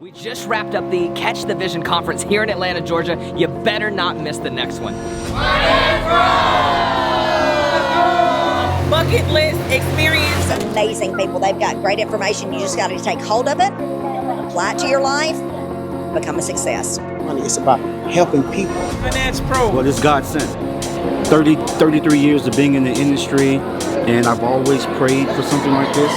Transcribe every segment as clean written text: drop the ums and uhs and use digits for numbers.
We just wrapped up the Catch the Vision conference here in Atlanta, Georgia. You better not miss the next one. Bucket list experience. Amazing people. They've got great information. You just got to take hold of it, apply it to your life, become a success. It's about helping people. Finance Pro. Well, it's God sent. 33 years of being in the industry, and I've always prayed for something like this.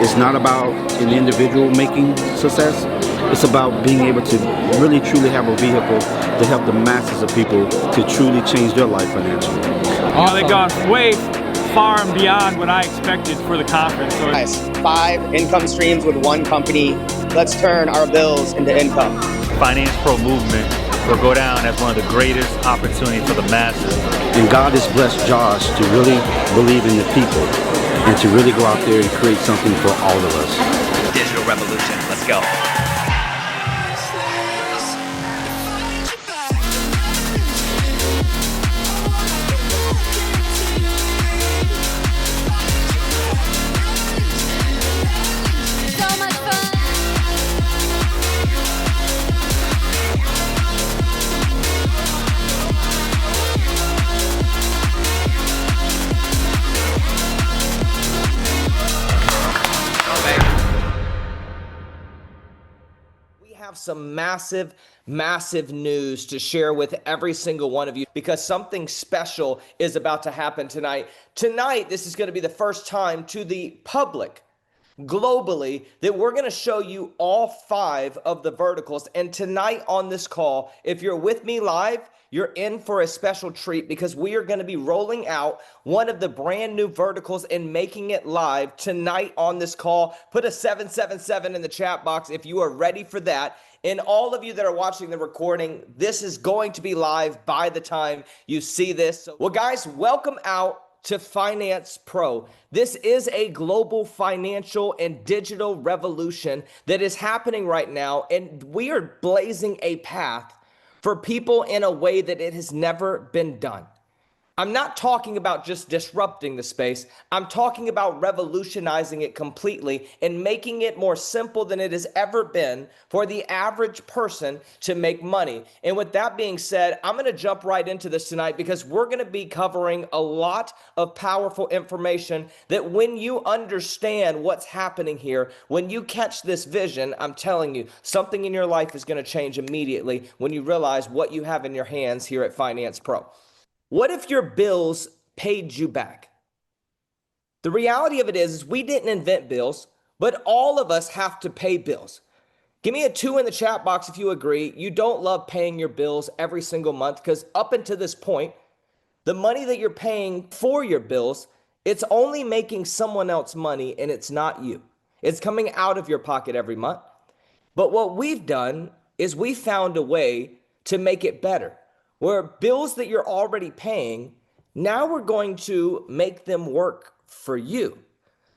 It's not about an individual making success. It's about being able to really truly have a vehicle to help the masses of people to truly change their life financially. Oh, they've gone way far and beyond what I expected for the conference. So Nice. 5 income streams with one company. Let's turn our bills into income. Finance Pro movement will go down as one of the greatest opportunities for the masses. And God has blessed Josh to really believe in the people and to really go out there and create something for all of us. Digital revolution. Let's go. Some massive news to share with every single one of you because something special is about to happen tonight. Tonight, this is going to be the first time to the public globally that we're going to show you all 5 of the verticals. And tonight on this call, if you're with me live, you're in for a special treat because we are going to be rolling out one of the brand new verticals and making it live tonight on this call. Put a 777 in the chat box if you are ready for that. And all of you that are watching the recording, this is going to be live by the time you see this. Well, guys, welcome out to Finance Pro. This is a global financial and digital revolution that is happening right now, and we are blazing a path for people in a way that it has never been done. I'm not talking about just disrupting the space. I'm talking about revolutionizing it completely and making it more simple than it has ever been for the average person to make money. And with that being said, I'm going to jump right into this tonight because we're going to be covering a lot of powerful information that when you understand what's happening here, when you catch this vision, I'm telling you, something in your life is going to change immediately when you realize what you have in your hands here at Finance Pro. What if your bills paid you back? The reality of it is we didn't invent bills, but all of us have to pay bills. Give me a 2 in the chat box if you agree. You don't love paying your bills every single month because up until this point, the money that you're paying for your bills, it's only making someone else money and it's not you. It's coming out of your pocket every month. But what we've done is we found a way to make it better. Where bills that you're already paying, now we're going to make them work for you.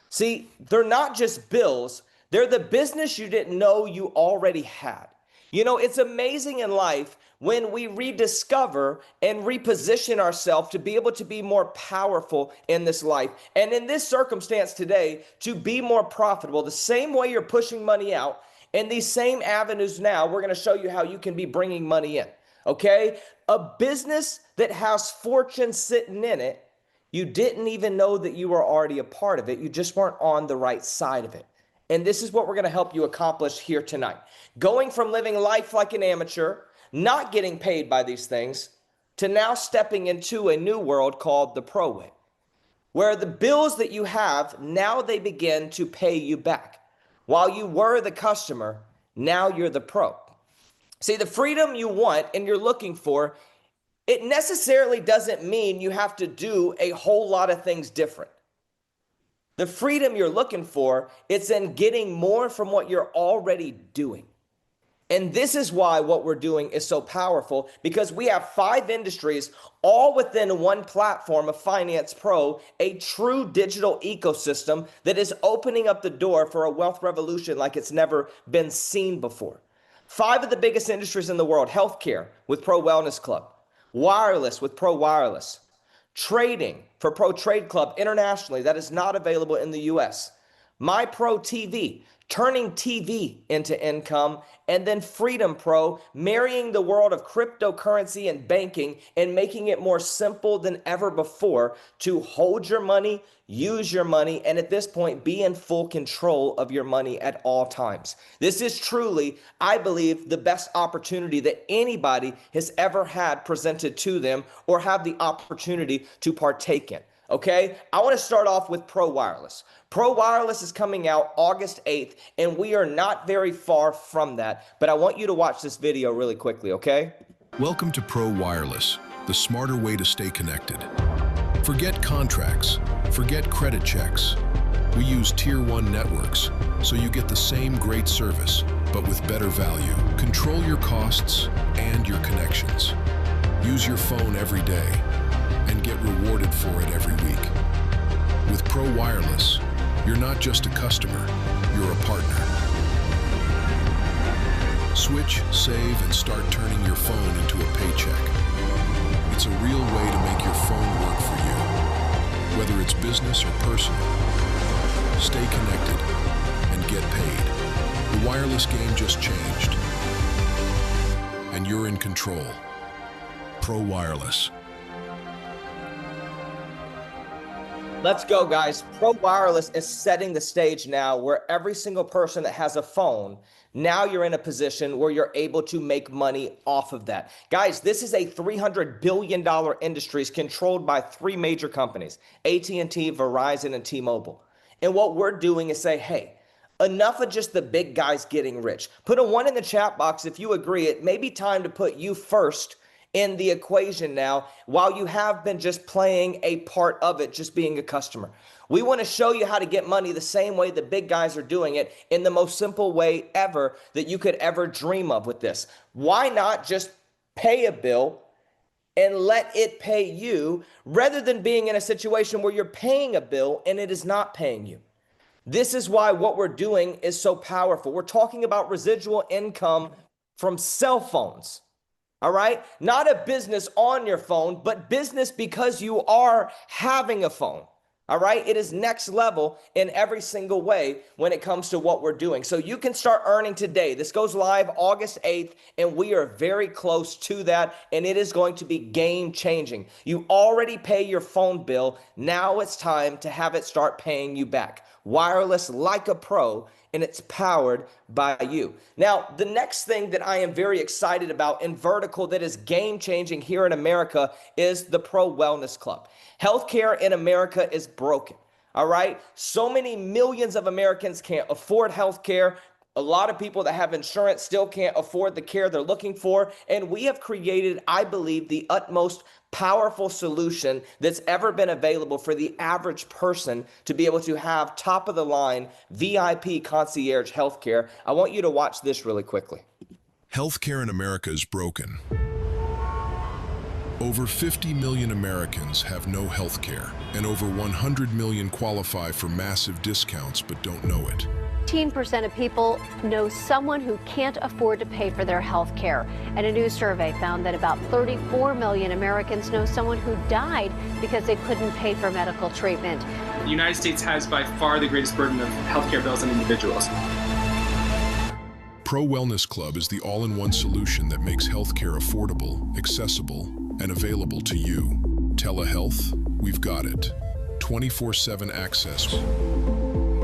See, they're not just bills, they're the business you didn't know you already had. You know, it's amazing in life when we rediscover and reposition ourselves to be able to be more powerful in this life. And in this circumstance today, to be more profitable, the same way you're pushing money out, in these same avenues now, we're going to show you how you can be bringing money in. Okay, a business that has fortune sitting in it, you didn't even know that you were already a part of it. You just weren't on the right side of it. And this is what we're going to help you accomplish here tonight. Going from living life like an amateur, not getting paid by these things, to now stepping into a new world called the Pro Way, where the bills that you have, now they begin to pay you back. While you were the customer, now you're the pro. See, the freedom you want and you're looking for, it necessarily doesn't mean you have to do a whole lot of things different. The freedom you're looking for, it's in getting more from what you're already doing. And this is why what we're doing is so powerful, because we have 5 industries all within one platform of Finance Pro, a true digital ecosystem that is opening up the door for a wealth revolution like it's never been seen before. 5 of the biggest industries in the world: healthcare with Pro Wellness Club, wireless with Pro Wireless, trading for Pro Trade Club internationally that is not available in the US, MyProTV, turning TV into income, and then Freedom Pro, marrying the world of cryptocurrency and banking and making it more simple than ever before to hold your money, use your money, and at this point, be in full control of your money at all times. This is truly, I believe, the best opportunity that anybody has ever had presented to them or have the opportunity to partake in. Okay, I want to start off with Pro Wireless. Pro Wireless is coming out August 8th, and we are not very far from that, but I want you to watch this video really quickly, okay? Welcome to Pro Wireless, the smarter way to stay connected. Forget contracts, forget credit checks. We use Tier 1 networks, so you get the same great service, but with better value. Control your costs and your connections. Use your phone every day and get rewarded for it every week. With Pro Wireless, you're not just a customer, you're a partner. Switch, save, and start turning your phone into a paycheck. It's a real way to make your phone work for you, whether it's business or personal. Stay connected and get paid. The wireless game just changed, and you're in control. Pro Wireless. Let's go, guys. Pro Wireless is setting the stage now where every single person that has a phone, now you're in a position where you're able to make money off of that. Guys, this is a $300 billion industry controlled by three major companies, AT&T, Verizon, and T-Mobile. And what we're doing is say, hey, enough of just the big guys getting rich. Put a 1 in the chat box if you agree. It may be time to put you first in the equation now, while you have been just playing a part of it, just being a customer. We want to show you how to get money the same way the big guys are doing it, in the most simple way ever that you could ever dream of with this. Why not just pay a bill and let it pay you, rather than being in a situation where you're paying a bill and it is not paying you? This is why what we're doing is so powerful. We're talking about residual income from cell phones. All right, not a business on your phone, but business because you are having a phone. All right, it is next level in every single way when it comes to what we're doing. So you can start earning today. This goes live August 8th, and we are very close to that, and it is going to be game changing. You already pay your phone bill. Now it's time to have it start paying you back. Wireless like a pro, and it's powered by you. Now, the next thing that I am very excited about in vertical that is game changing here in America is the Pro Wellness Club. Healthcare in America is broken. All right. So many millions of Americans can't afford healthcare. A lot of people that have insurance still can't afford the care they're looking for. And we have created, I believe, the utmost powerful solution that's ever been available for the average person to be able to have top of the line VIP concierge healthcare. I want you to watch this really quickly. Healthcare in America is broken. Over 50 million Americans have no health care, and over 100 million qualify for massive discounts but don't know it. 15% of people know someone who can't afford to pay for their health care. And a new survey found that about 34 million Americans know someone who died because they couldn't pay for medical treatment. The United States has by far the greatest burden of healthcare bills on individuals. Pro Wellness Club is the all-in-one solution that makes healthcare affordable, accessible, and available to you. Telehealth, we've got it. 24/7 access.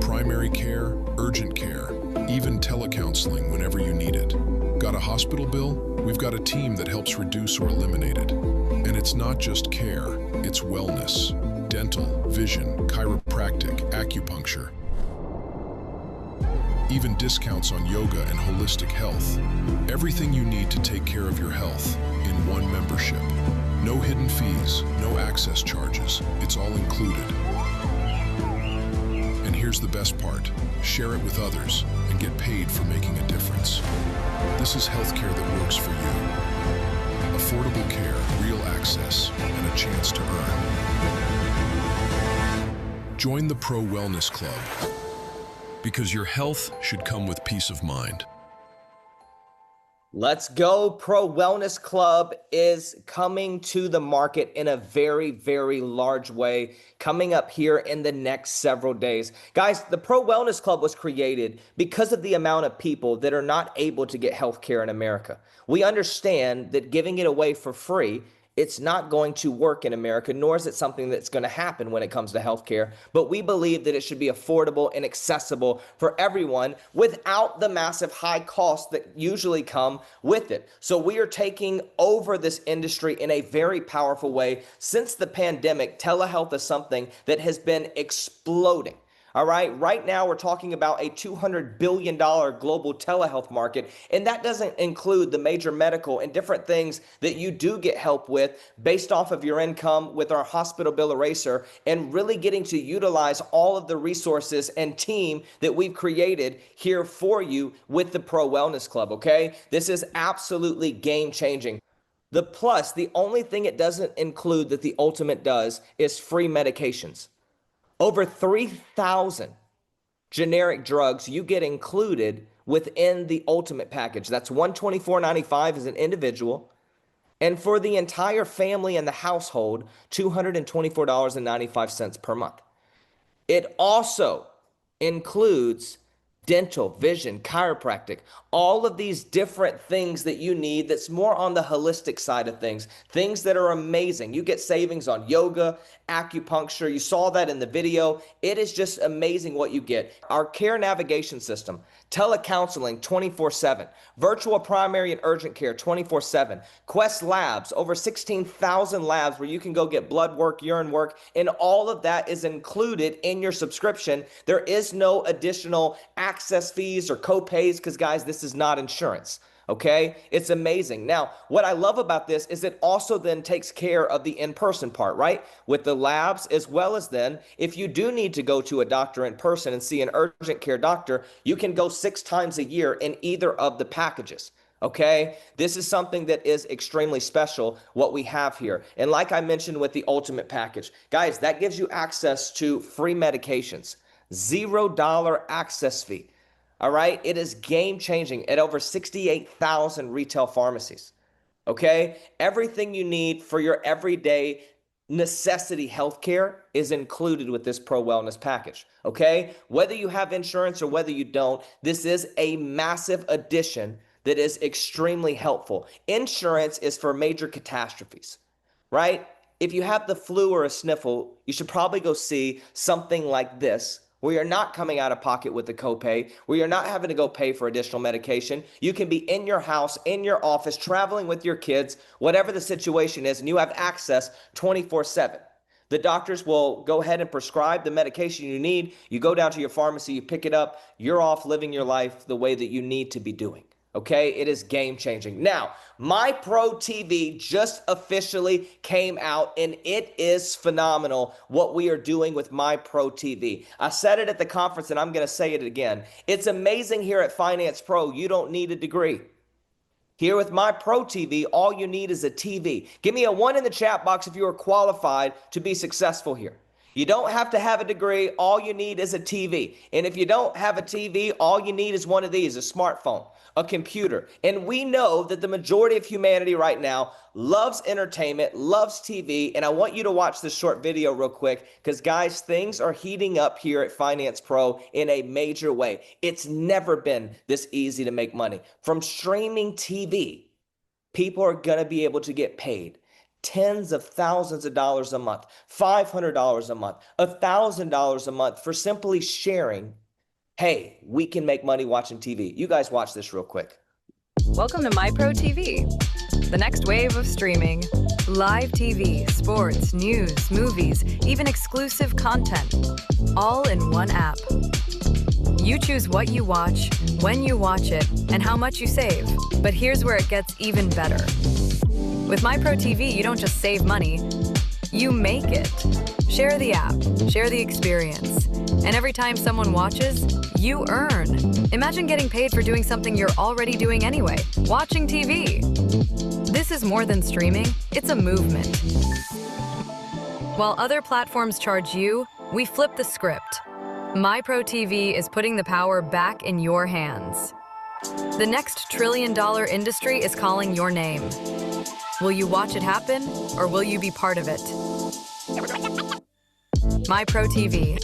Primary care, urgent care, even telecounseling whenever you need it. Got a hospital bill? We've got a team that helps reduce or eliminate it. And it's not just care, it's wellness. Dental, vision, chiropractic, acupuncture. Even discounts on yoga and holistic health. Everything you need to take care of your health in one membership. No hidden fees, no access charges. It's all included. And here's the best part. Share it with others and get paid for making a difference. This is healthcare that works for you. Affordable care, real access, and a chance to earn. Join the Pro Wellness Club, because your health should come with peace of mind. Let's go. Pro Wellness Club is coming to the market in a very, very large way, coming up here in the next several days. Guys, the Pro Wellness Club was created because of the amount of people that are not able to get health care in America. We understand that giving it away for free, it's not going to work in America, nor is it something that's going to happen when it comes to healthcare. But we believe that it should be affordable and accessible for everyone without the massive high costs that usually come with it. So we are taking over this industry in a very powerful way. Since the pandemic, telehealth is something that has been exploding. All right now we're talking about a $200 billion global telehealth market, and that doesn't include the major medical and different things that you do get help with based off of your income with our hospital bill eraser, and really getting to utilize all of the resources and team that we've created here for you with the Pro Wellness Club, okay? This is absolutely game changing. The only thing it doesn't include that the Ultimate does is free medications. Over 3,000 generic drugs you get included within the Ultimate package. That's $124.95 as an individual. And for the entire family and the household, $224.95 per month. It also includes dental, vision, chiropractic, all of these different things that you need that's more on the holistic side of things that are amazing. You get savings on yoga, acupuncture. You saw that in the video. It is just amazing what you get. Our care navigation system, telecounseling 24/7, virtual primary and urgent care 24/7, Quest Labs, over 16,000 labs where you can go get blood work, urine work, and all of that is included in your subscription. There is no additional access fees or co-pays because, guys, this is not insurance. Okay, it's amazing. Now, what I love about this is it also then takes care of the in-person part, right? With the labs, as well as then, if you do need to go to a doctor in person and see an urgent care doctor, you can go 6 times a year in either of the packages. Okay, this is something that is extremely special, what we have here. And like I mentioned with the Ultimate package, guys, that gives you access to free medications, $0 access fee. All right, it is game changing at over 68,000 retail pharmacies. Okay, everything you need for your everyday necessity healthcare is included with this Pro Wellness package. Okay, whether you have insurance or whether you don't, this is a massive addition that is extremely helpful. Insurance is for major catastrophes, right? If you have the flu or a sniffle, you should probably go see something like this, where you're not coming out of pocket with the copay, where you're not having to go pay for additional medication. You can be in your house, in your office, traveling with your kids, whatever the situation is, and you have access 24/7. The doctors will go ahead and prescribe the medication you need. You go down to your pharmacy, you pick it up, you're off living your life the way that you need to be doing. Okay, it is game changing. Now, MyProTV just officially came out, and it is phenomenal what we are doing with MyProTV. I said it at the conference, and I'm going to say it again. It's amazing here at Finance Pro. You don't need a degree. Here with MyProTV, all you need is a TV. Give me a 1 in the chat box if you are qualified to be successful here. You don't have to have a degree. All you need is a TV. And if you don't have a TV, all you need is one of these, a smartphone, a computer. And we know that the majority of humanity right now loves entertainment, loves TV. And I want you to watch this short video real quick because, guys, things are heating up here at Finance Pro in a major way. It's never been this easy to make money. From streaming TV, people are going to be able to get paid tens of thousands of dollars a month, $500 a month, $1,000 a month for simply sharing, hey, we can make money watching TV. You guys watch this real quick. Welcome to MyProTV, the next wave of streaming. Live TV, sports, news, movies, even exclusive content, all in one app. You choose what you watch, when you watch it, and how much you save. But here's where it gets even better. With MyProTV, you don't just save money, you make it. Share the app, share the experience. And every time someone watches, you earn. Imagine getting paid for doing something you're already doing anyway, watching TV. This is more than streaming, it's a movement. While other platforms charge you, we flip the script. MyProTV is putting the power back in your hands. The next trillion-dollar industry is calling your name. Will you watch it happen, or will you be part of it? MyProTV.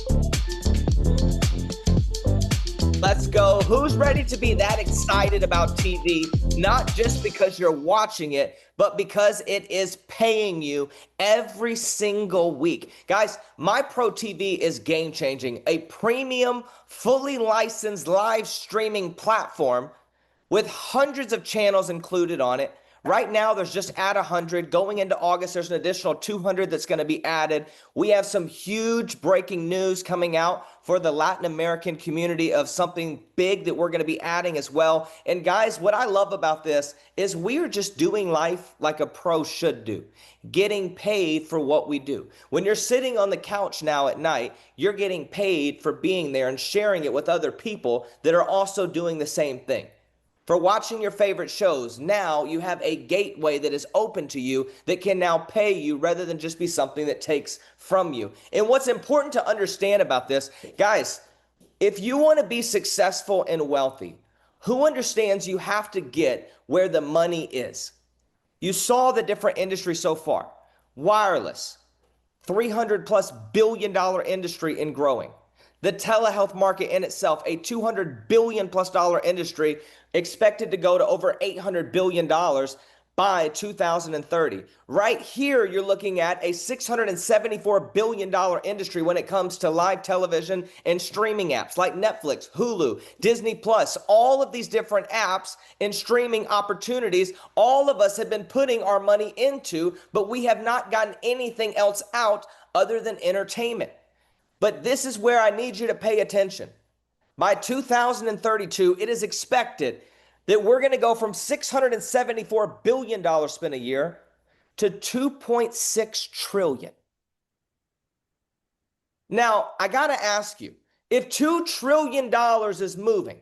Let's go. Who's ready to be that excited about TV? Not just because you're watching it, but because it is paying you every single week. Guys, MyProTV is game changing. A premium, fully licensed live streaming platform with hundreds of channels included on it. Right now, there's just at 100. Going into August, there's an additional 200 that's going to be added. We have some huge breaking news coming out for the Latin American community of something big that we're going to be adding as well. And guys, what I love about this is we are just doing life like a pro should do, getting paid for what we do. When you're sitting on the couch now at night, you're getting paid for being there and sharing it with other people that are also doing the same thing. For watching your favorite shows, now you have a gateway that is open to you that can now pay you rather than just be something that takes from you. And what's important to understand about this, guys, if you want to be successful and wealthy, who understands you have to get where the money is? You saw the different industries so far. Wireless, $300+ billion industry and growing. The telehealth market in itself, a $200 billion+ industry, expected to go to over $800 billion by 2030. Right here, you're looking at a $674 billion industry when it comes to live television and streaming apps like Netflix, Hulu, Disney Plus, all of these different apps and streaming opportunities. All of us have been putting our money into, but we have not gotten anything else out other than entertainment. But this is where I need you to pay attention. By 2032, it is expected that we're going to go from $674 billion spent a year to $2.6 trillion. Now, I got to ask you, if $2 trillion is moving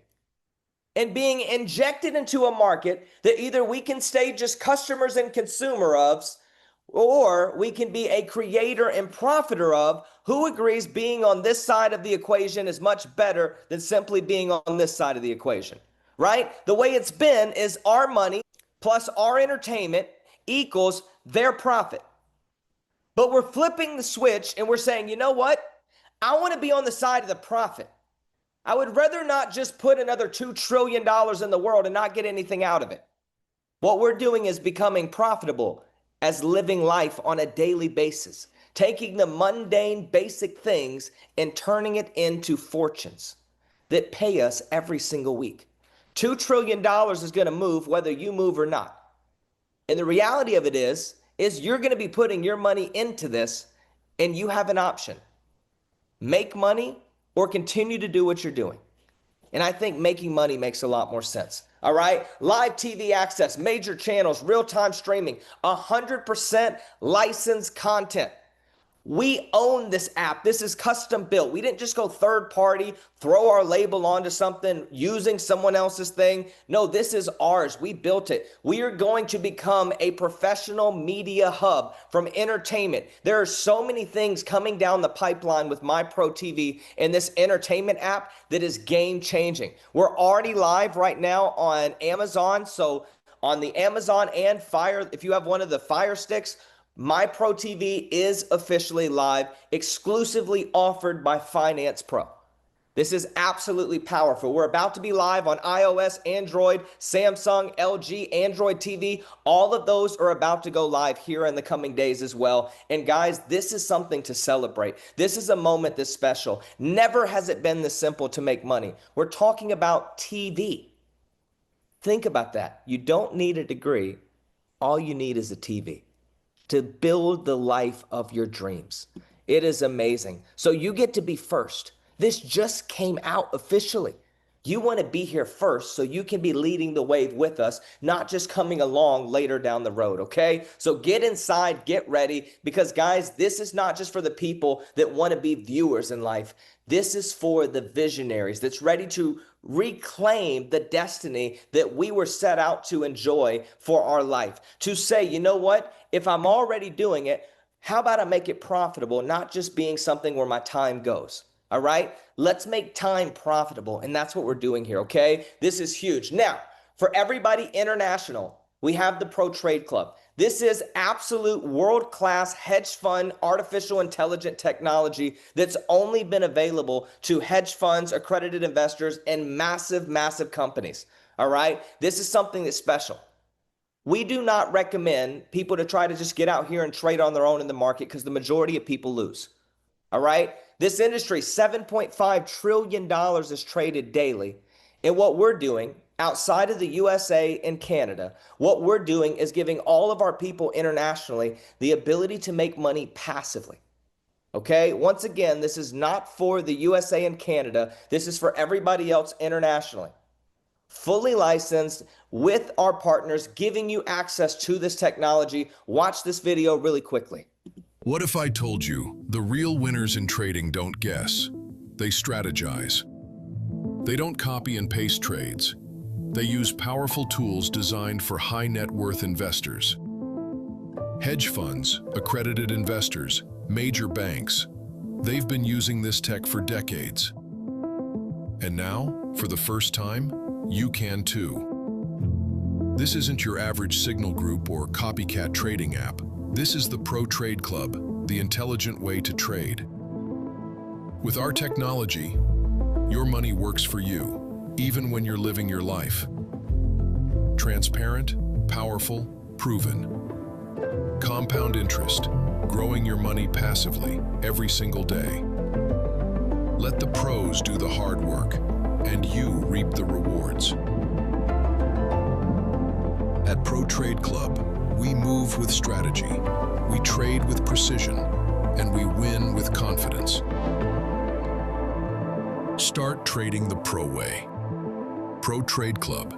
and being injected into a market that either we can stay just customers and consumer of, or we can be a creator and profiter of, who agrees being on this side of the equation is much better than simply being on this side of the equation, right? The way it's been is our money plus our entertainment equals their profit. But we're flipping the switch and we're saying, you know what? I want to be on the side of the profit. I would rather not just put another $2 trillion in the world and not get anything out of it. What we're doing is becoming profitable as living life on a daily basis, taking the mundane, basic things and turning it into fortunes that pay us every single week. $2 trillion is going to move whether you move or not. And the reality of it is you're going to be putting your money into this, and you have an option. Make money or continue to do what you're doing. And I think making money makes a lot more sense. All right. Live TV access, major channels, real-time streaming, 100% licensed content. We own this app. This is custom built. We didn't just go third party, throw our label onto something using someone else's thing. No, this is ours. We built it. We are going to become a professional media hub from entertainment. There are so many things coming down the pipeline with MyProTV and this entertainment app that is game changing. We're already live right now on Amazon. So on the Amazon and Fire, if you have one of the Fire Sticks, MyProTV is officially live, exclusively offered by Finance Pro. This is absolutely powerful. We're about to be live on iOS, Android, Samsung, LG, Android TV. All of those are about to go live here in the coming days as well. And guys, this is something to celebrate. This is a moment that's special. Never has it been this simple to make money. We're talking about TV. Think about that. You don't need a degree. All you need is a TV to build the life of your dreams. It is amazing. So you get to be first. This just came out officially. You want to be here first so you can be leading the wave with us, not just coming along later down the road, okay? So get inside, get ready, because guys, this is not just for the people that want to be viewers in life. This is for the visionaries that's ready to reclaim the destiny that we were set out to enjoy for our life. To say, you know what? If I'm already doing it, how about I make it profitable, not just being something where my time goes? All right, let's make time profitable. And that's what we're doing here. Okay, this is huge. Now, for everybody international, we have the Pro Trade Club. This is absolute world-class hedge fund, artificial intelligent technology that's only been available to hedge funds, accredited investors, and massive, massive companies. All right, this is something that's special. We do not recommend people to try to just get out here and trade on their own in the market because the majority of people lose. All right, this industry, $7.5 trillion is traded daily. And what we're doing outside of the USA and Canada, what we're doing is giving all of our people internationally the ability to make money passively. Okay, once again, this is not for the USA and Canada. This is for everybody else internationally. Fully licensed with our partners, giving you access to this technology. Watch this video really quickly. What if I told you the real winners in trading don't guess? They strategize. They don't copy and paste trades. They use powerful tools designed for high net worth investors. Hedge funds, accredited investors, major banks, they've been using this tech for decades. And now, for the first time, you can too. This isn't your average signal group or copycat trading app. This is the Pro Trade Club, the intelligent way to trade. With our technology, your money works for you, even when you're living your life. Transparent, powerful, proven. Compound interest, growing your money passively every single day. Let the pros do the hard work, and you reap the rewards. At Pro Trade Club, we move with strategy, we trade with precision, and we win with confidence. Start trading the pro way. Pro Trade Club.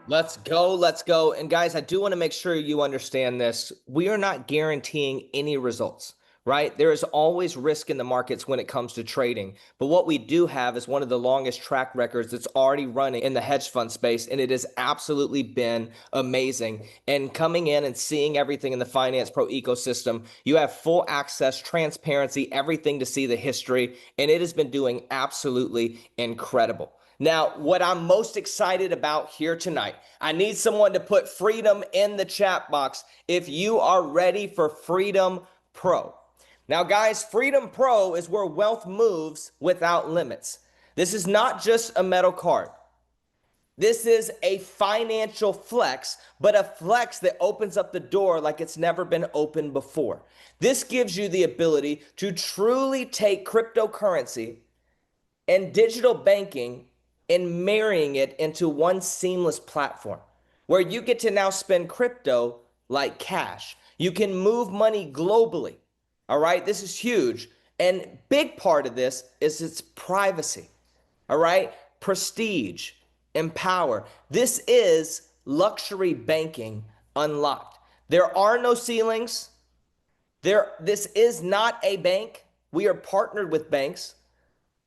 Let's go, let's go. And guys, I do want to make sure you understand this. We are not guaranteeing any results, right? There is always risk in the markets when it comes to trading. But what we do have is one of the longest track records that's already running in the hedge fund space. And it has absolutely been amazing. And coming in and seeing everything in the Finance Pro ecosystem, you have full access, transparency, everything to see the history. And it has been doing absolutely incredible. Now, what I'm most excited about here tonight, I need someone to put freedom in the chat box if you are ready for Freedom Pro. Now, guys, Freedom Pro is where wealth moves without limits. This is not just a metal card. This is a financial flex, but a flex that opens up the door like it's never been opened before. This gives you the ability to truly take cryptocurrency and digital banking and marrying it into one seamless platform where you get to now spend crypto like cash. You can move money globally. All right, this is huge. And big part of this is its privacy. All right, prestige and power. This is luxury banking unlocked. There are no ceilings. This is not a bank. We are partnered with banks,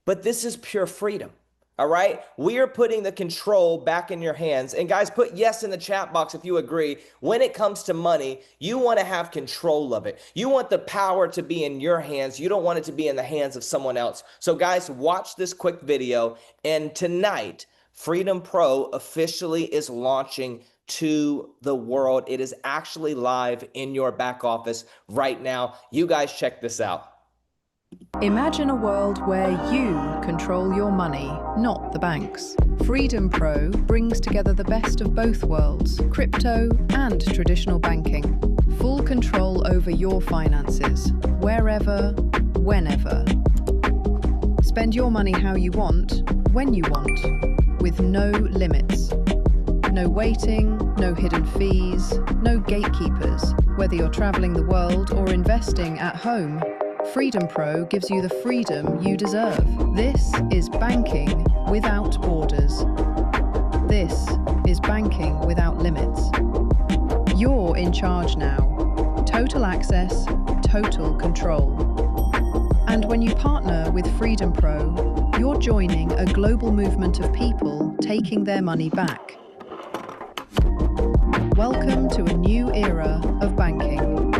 but this is pure freedom. All right, we are putting the control back in your hands. And guys, put yes in the chat box if you agree. When it comes to money, you want to have control of it. You want the power to be in your hands. You don't want it to be in the hands of someone else. So guys, watch this quick video. And tonight, Freedom Pro officially is launching to the world. It is actually live in your back office right now. You guys check this out. Imagine a world where you control your money, not the banks. Freedom Pro brings together the best of both worlds, crypto and traditional banking. Full control over your finances, wherever, whenever. Spend your money how you want, when you want, with no limits. No waiting, no hidden fees, no gatekeepers. Whether you're traveling the world or investing at home, Freedom Pro gives you the freedom you deserve. This is banking without borders. This is banking without limits. You're in charge now. Total access, total control. And when you partner with Freedom Pro, you're joining a global movement of people taking their money back. Welcome to a new era of banking.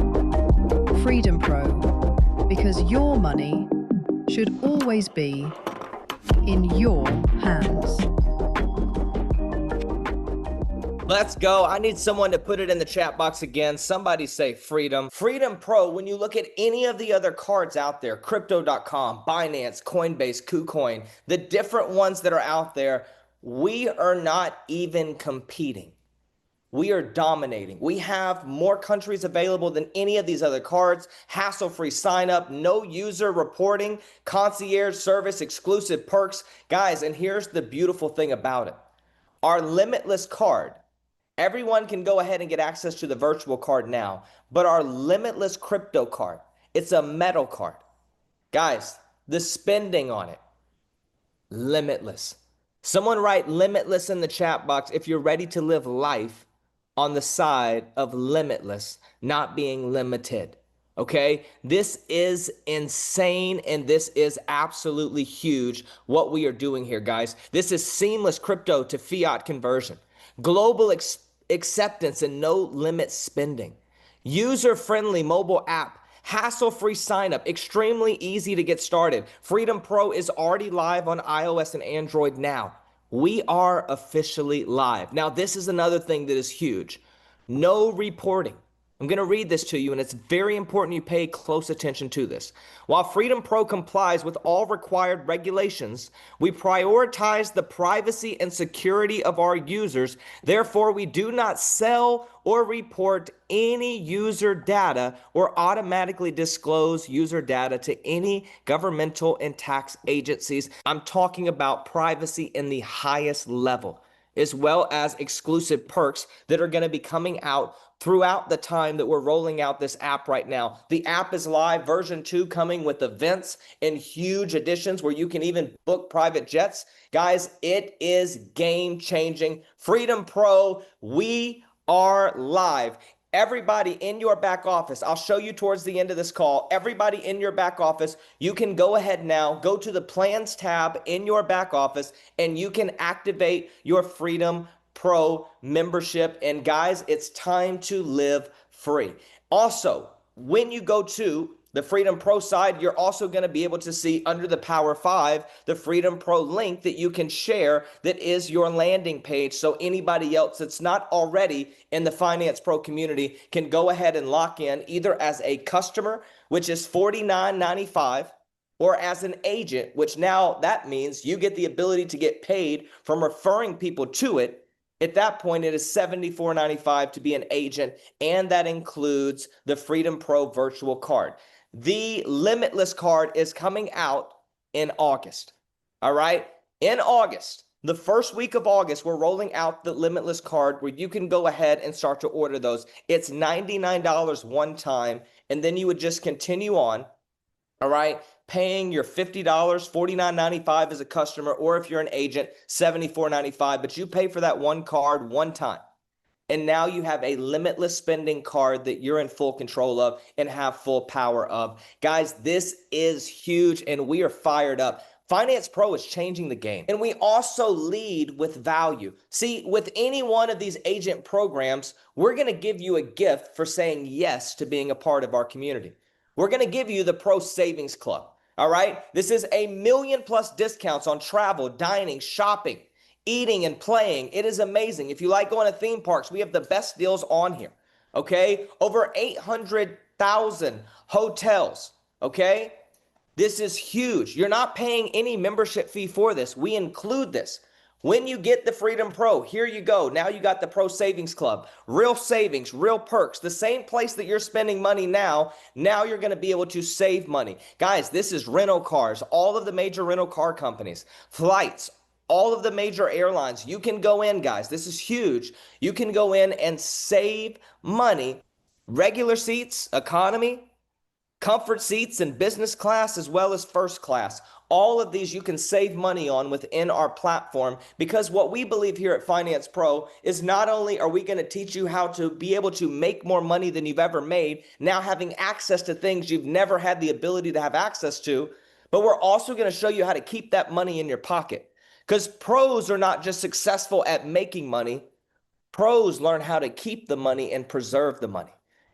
Freedom Pro. Because your money should always be in your hands. Let's go. I need someone to put it in the chat box again. Somebody say freedom. Freedom Pro, when you look at any of the other cards out there, crypto.com, Binance, Coinbase, KuCoin, the different ones that are out there, we are not even competing. We are dominating. We have more countries available than any of these other cards, hassle-free sign up, no user reporting, concierge service, exclusive perks. Guys, and here's the beautiful thing about it. Our limitless card, everyone can go ahead and get access to the virtual card now, but our limitless crypto card, it's a metal card. Guys, the spending on it, limitless. Someone write limitless in the chat box if you're ready to live life on the side of limitless, not being limited. Okay, this is insane and this is absolutely huge what we are doing here, guys. This is seamless crypto to fiat conversion, global acceptance and no limit spending, user-friendly mobile app, hassle-free sign up, extremely easy to get started. Freedom Pro is already live on iOS and Android now. We are officially live. Now, this is another thing that is huge. No reporting. I'm going to read this to you, and it's very important you pay close attention to this. While Freedom Pro complies with all required regulations, we prioritize the privacy and security of our users. Therefore, we do not sell or report any user data or automatically disclose user data to any governmental and tax agencies. I'm talking about privacy in the highest level, as well as exclusive perks that are going to be coming out throughout the time that we're rolling out this app right now. The app is live, version 2 coming with events and huge additions where you can even book private jets. Guys, it is game changing. Freedom Pro, we are live. Everybody in your back office, I'll show you towards the end of this call, everybody in your back office, you can go ahead now, go to the plans tab in your back office, and you can activate your Freedom Pro membership. And guys, it's time to live free. Also, when you go to the Freedom Pro side, you're also going to be able to see under the Power 5, the Freedom Pro link that you can share that is your landing page. So anybody else that's not already in the Finance Pro community can go ahead and lock in either as a customer, which is $49.95, or as an agent, which now that means you get the ability to get paid from referring people to it. At that point, it is $74.95 to be an agent, and that includes the Freedom Pro virtual card. The Limitless card is coming out in August, all right? In August, the first week of August, we're rolling out the Limitless card where you can go ahead and start to order those. It's $99 one time, and then you would just continue on, all right, paying your $50, $49.95 as a customer, or if you're an agent, $74.95, but you pay for that one card one time. And now you have a limitless spending card that you're in full control of and have full power of. Guys, this is huge and we are fired up. Finance Pro is changing the game. And we also lead with value. See, with any one of these agent programs, we're going to give you a gift for saying yes to being a part of our community. We're going to give you the Pro Savings Club. All right? This is $1 million+ discounts on travel, dining, shopping, eating and playing. It is amazing. If you like going to theme parks, we have the best deals on here. Okay? Over 800,000 hotels. Okay? This is huge. You're not paying any membership fee for this. We include this. When you get the Freedom Pro, here you go. Now you got the Pro Savings Club. Real savings, real perks. The same place that you're spending money now you're going to be able to save money. Guys, this is rental cars, all of the major rental car companies, flights, all of the major airlines. You can go in, guys. This is huge. You can go in and save money. Regular seats, economy, comfort seats in business class as well as first class. All of these you can save money on within our platform, because what we believe here at Finance Pro is not only are we going to teach you how to be able to make more money than you've ever made, now having access to things you've never had the ability to have access to, but we're also going to show you how to keep that money in your pocket. Because pros are not just successful at making money, pros learn how to keep the money and preserve the money.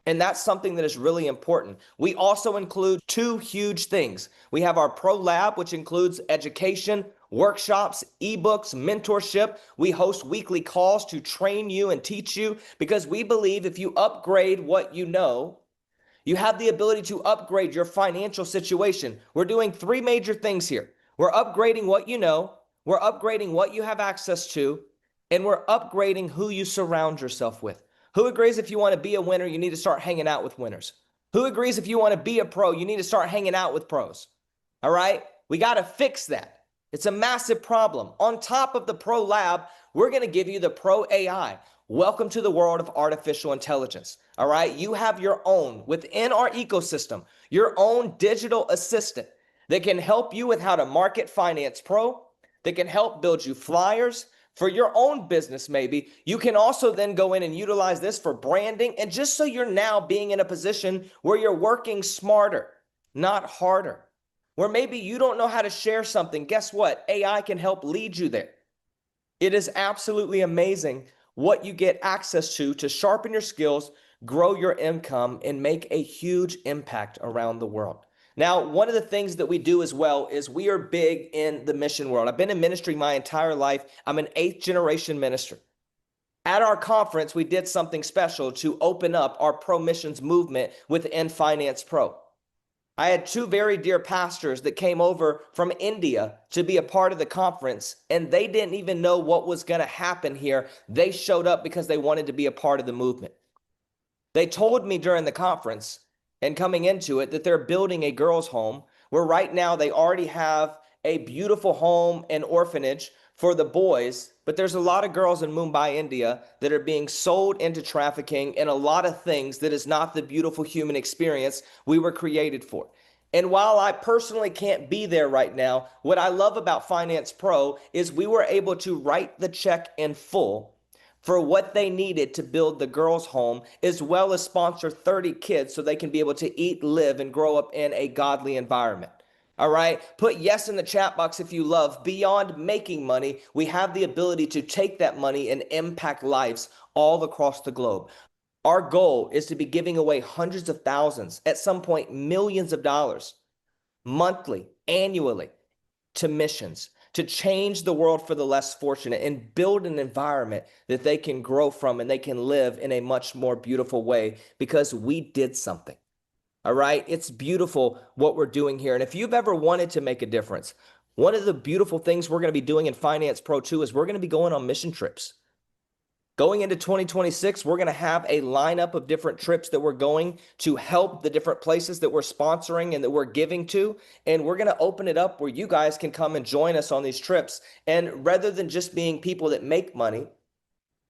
And that's something that is really important. We also include two huge things. We have our Pro Lab, which includes education, workshops, ebooks, mentorship. We host weekly calls to train you and teach you because we believe if you upgrade what you know, you have the ability to upgrade your financial situation. We're doing three major things here. We're upgrading what you know, we're upgrading what you have access to, and we're upgrading who you surround yourself with. Who agrees if you want to be a winner, you need to start hanging out with winners? Who agrees if you want to be a pro, you need to start hanging out with pros? All right? We got to fix that. It's a massive problem. On top of the Pro Lab, we're going to give you the Pro AI. Welcome to the world of artificial intelligence. All right? You have your own, within our ecosystem, your own digital assistant that can help you with how to market Finance Pro, that can help build you flyers for your own business maybe. You can also then go in and utilize this for branding, and just so you're now being in a position where you're working smarter, not harder. Where maybe you don't know how to share something, guess what? AI can help lead you there. It is absolutely amazing what you get access to sharpen your skills, grow your income, and make a huge impact around the world. Now, one of the things that we do as well is we are big in the mission world. I've been in ministry my entire life. I'm an 8th generation minister. At our conference, we did something special to open up our pro missions movement within Finance Pro. I had two very dear pastors that came over from India to be a part of the conference, and they didn't even know what was going to happen here. They showed up because they wanted to be a part of the movement. They told me during the conference and coming into it that they're building a girls' home where right now they already have a beautiful home and orphanage for the boys, but there's a lot of girls in Mumbai, India that are being sold into trafficking and a lot of things that is not the beautiful human experience we were created for. And while I personally can't be there right now, what I love about Finance Pro is we were able to write the check in full for what they needed to build the girls' home, as well as sponsor 30 kids so they can be able to eat, live, and grow up in a godly environment. All right? Put yes in the chat box if you love. Beyond making money, we have the ability to take that money and impact lives all across the globe. Our goal is to be giving away hundreds of thousands, at some point millions of dollars, monthly, annually, to missions, to change the world for the less fortunate and build an environment that they can grow from and they can live in a much more beautiful way because we did something. All right? It's beautiful what we're doing here. And if you've ever wanted to make a difference, one of the beautiful things we're going to be doing in Finance Pro 2 is we're going to be going on mission trips. Going into 2026, we're going to have a lineup of different trips that we're going to help the different places that we're sponsoring and that we're giving to. And we're going to open it up where you guys can come and join us on these trips. And rather than just being people that make money,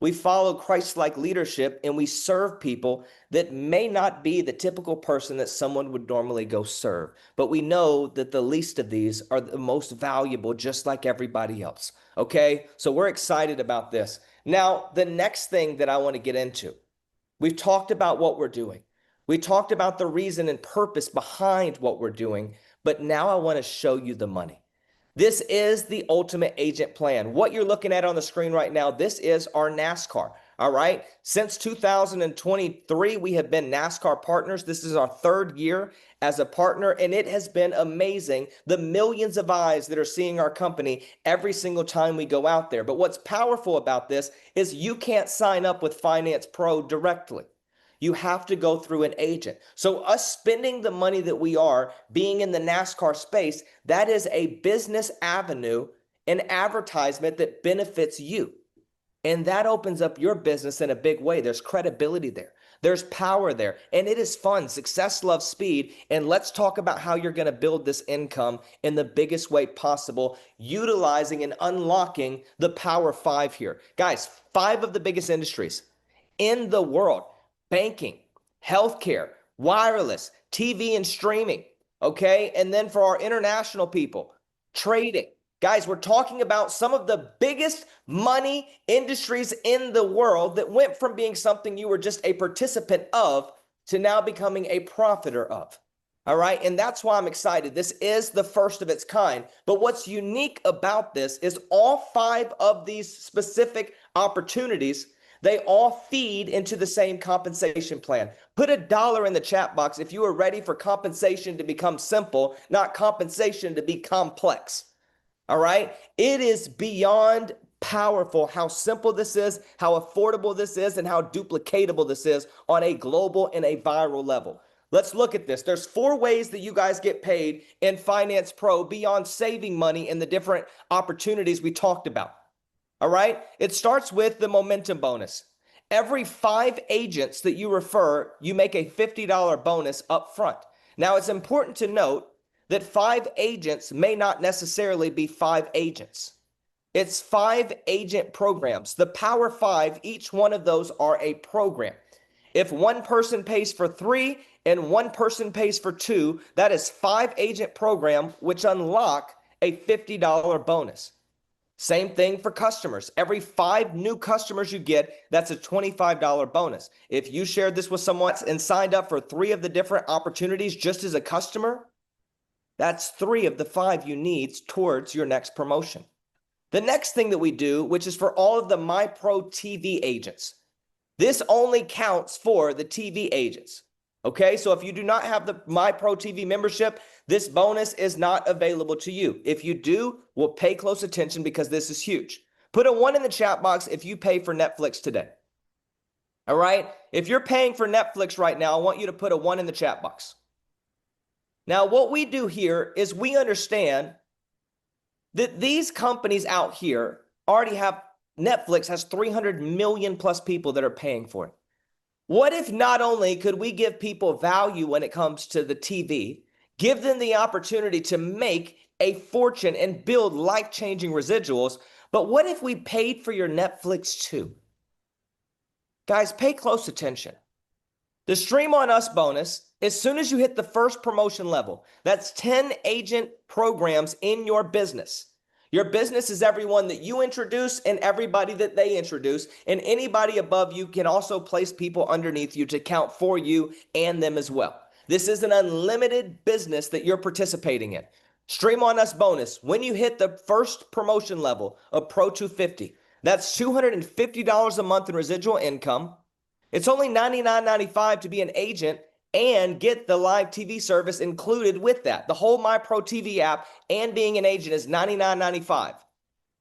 we follow Christ-like leadership and we serve people that may not be the typical person that someone would normally go serve. But we know that the least of these are the most valuable, just like everybody else. Okay? So we're excited about this. Now, the next thing that I want to get into, we've talked about what we're doing. We talked about the reason and purpose behind what we're doing, but now I want to show you the money. This is the ultimate agent plan. What you're looking at on the screen right now, this is our NASCAR. All right. Since 2023, we have been NASCAR partners. This is our 3rd year as a partner, and it has been amazing. The millions of eyes that are seeing our company every single time we go out there. But what's powerful about this is you can't sign up with Finance Pro directly. You have to go through an agent. So us spending the money that we are being in the NASCAR space, that is a business avenue, an advertisement that benefits you. And that opens up your business in a big way. There's credibility there. There's power there. And it is fun. Success loves speed. And let's talk about how you're going to build this income in the biggest way possible, utilizing and unlocking the Power 5 here. Guys, 5 of the biggest industries in the world: banking, healthcare, wireless, TV and streaming, okay? And then for our international people, trading. Guys, we're talking about some of the biggest money industries in the world that went from being something you were just a participant of to now becoming a profiter of. All right. And that's why I'm excited. This is the first of its kind. But what's unique about this is all 5 of these specific opportunities, They all feed into the same compensation plan. Put $1 in the chat box if you are ready for compensation to become simple, not compensation to be complex. All right? It is beyond powerful how simple this is, how affordable this is, and how duplicatable this is on a global and a viral level. Let's look at this. There's 4 ways that you guys get paid in Finance Pro beyond saving money in the different opportunities we talked about. All right? It starts with the momentum bonus. Every 5 agents that you refer, you make a $50 bonus up front. Now, it's important to note that 5 agents may not necessarily be 5 agents. It's 5 agent programs. The Power 5, each one of those are a program. If one person pays for 3 and one person pays for 2, that is 5 agent program, which unlock a $50 bonus. Same thing for customers. Every 5 new customers you get, that's a $25 bonus. If you shared this with someone and signed up for 3 of the different opportunities just as a customer, that's 3 of the 5 you need towards your next promotion. The next thing that we do, which is for all of the MyProTV agents, this only counts for the TV agents. Okay, so if you do not have the MyProTV membership, this bonus is not available to you. If you do, we'll pay close attention because this is huge. Put a 1 in the chat box if you pay for Netflix today. All right, if you're paying for Netflix right now, I want you to put a 1 in the chat box. Now, what we do here is we understand that these companies out here already have, Netflix has 300 million plus people that are paying for it. What if not only could we give people value when it comes to the TV, give them the opportunity to make a fortune and build life-changing residuals, but what if we paid for your Netflix too? Guys, pay close attention. The Stream on Us bonus, as soon as you hit the first promotion level, that's 10 agent programs in your business. Your business is everyone that you introduce and everybody that they introduce, and anybody above you can also place people underneath you to count for you and them as well. This is an unlimited business that you're participating in. Stream on Us bonus, when you hit the first promotion level of Pro 250, that's $250 a month in residual income. It's only $99.95 to be an agent and get the live TV service included with that. The whole MyProTV app and being an agent is $99.95.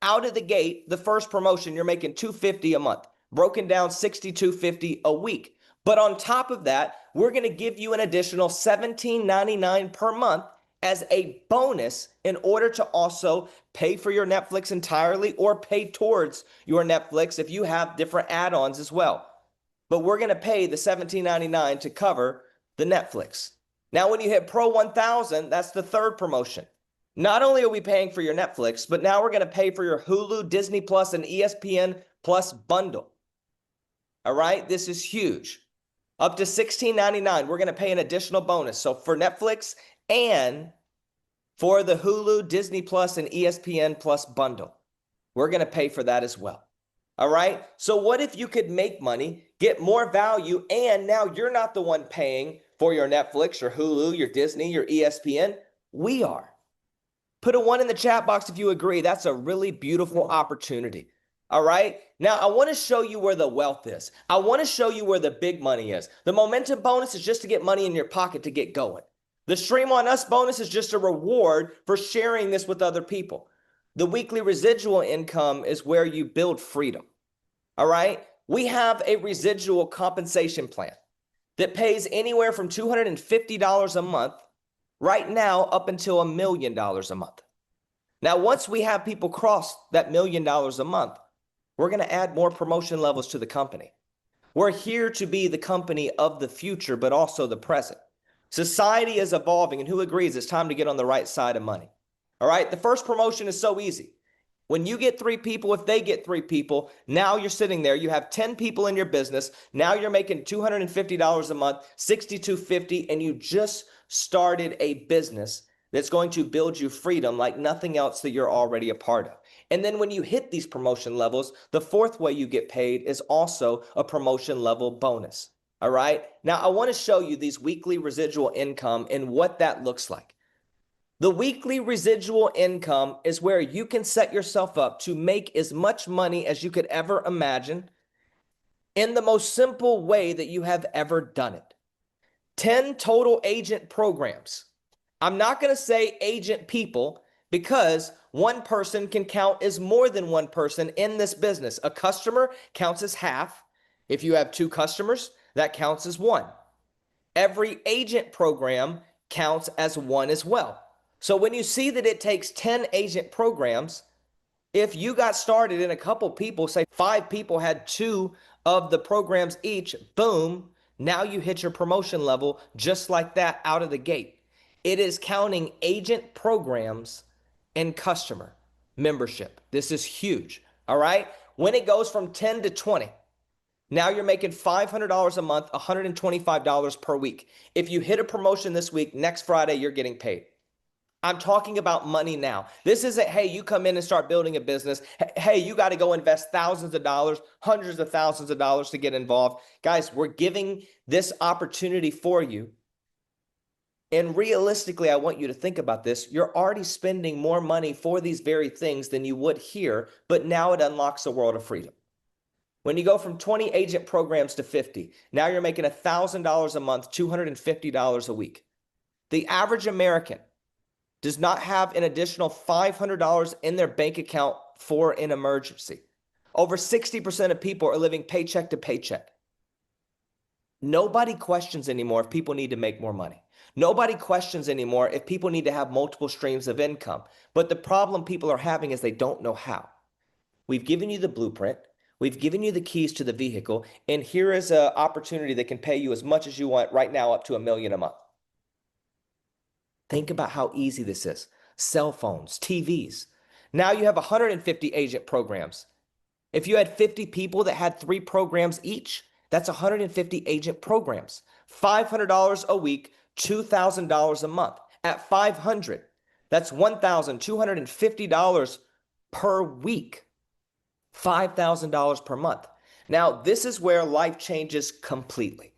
Out of the gate, the first promotion, you're making $250 a month, broken down $62.50 a week. But on top of that, we're going to give you an additional $17.99 per month as a bonus in order to also pay for your Netflix entirely or pay towards your Netflix if you have different add-ons as well. But we're going to pay the $17.99 to cover the Netflix. Now, when you hit Pro 1000, that's the third promotion. Not only are we paying for your Netflix, but now we're going to pay for your Hulu, Disney Plus, and ESPN Plus bundle. All right, this is huge. Up to $16.99, we're going to pay an additional bonus. So for Netflix and for the Hulu, Disney Plus, and ESPN Plus bundle, we're going to pay for that as well. All right, so what if you could make money, get more value, and now you're not the one paying for your Netflix, your Hulu, your Disney, your ESPN? We are. Put a 1 in the chat box if you agree. That's a really beautiful opportunity. All right, now I want to show you where the wealth is. I want to show you where the big money is. The momentum bonus is just to get money in your pocket to get going. The Stream on Us bonus is just a reward for sharing this with other people. The weekly residual income is where you build freedom. All right, we have a residual compensation plan that pays anywhere from $250 a month right now up until $1 million a month. Now, once we have people cross that $1 million a month, we're going to add more promotion levels to the company. We're here to be the company of the future, but also the present. Society is evolving, and who agrees it's time to get on the right side of money? All right, the first promotion is so easy. When you get 3 people, if they get 3 people, now you're sitting there, you have 10 people in your business, now you're making $250 a month, $62.50, and you just started a business that's going to build you freedom like nothing else that you're already a part of. And then when you hit these promotion levels, the fourth way you get paid is also a promotion level bonus. All right, now I want to show you these weekly residual income and what that looks like. The weekly residual income is where you can set yourself up to make as much money as you could ever imagine in the most simple way that you have ever done it. 10 total agent programs. I'm not going to say agent people because one person can count as more than one person in this business. A customer counts as half. If you have 2 customers, that counts as 1. Every agent program counts as 1 as well. So when you see that it takes 10 agent programs, if you got started and a couple people, say 5 people had 2 of the programs each, boom, now you hit your promotion level just like that out of the gate. It is counting agent programs and customer membership. This is huge, all right? When it goes from 10 to 20, now you're making $500 a month, $125 per week. If you hit a promotion this week, next Friday, you're getting paid. I'm talking about money now. This isn't, hey, you come in and start building a business. Hey, you got to go invest thousands of dollars, hundreds of thousands of dollars to get involved. Guys, we're giving this opportunity for you. And realistically, I want you to think about this. You're already spending more money for these very things than you would here, but now it unlocks a world of freedom. When you go from 20 agent programs to 50, now you're making $1,000 a month, $250 a week. The average American does not have an additional $500 in their bank account for an emergency. Over 60% of people are living paycheck to paycheck. Nobody questions anymore if people need to make more money. Nobody questions anymore if people need to have multiple streams of income. But the problem people are having is they don't know how. We've given you the blueprint. We've given you the keys to the vehicle. And here is an opportunity that can pay you as much as you want right now, up to $1 million a month. Think about how easy this is. Cell phones, TVs. Now you have 150 agent programs. If you had 50 people that had 3 programs each, that's 150 agent programs. $500 a week, $2,000 a month. At 500, that's $1,250 per week. $5,000 per month. Now, this is where life changes completely.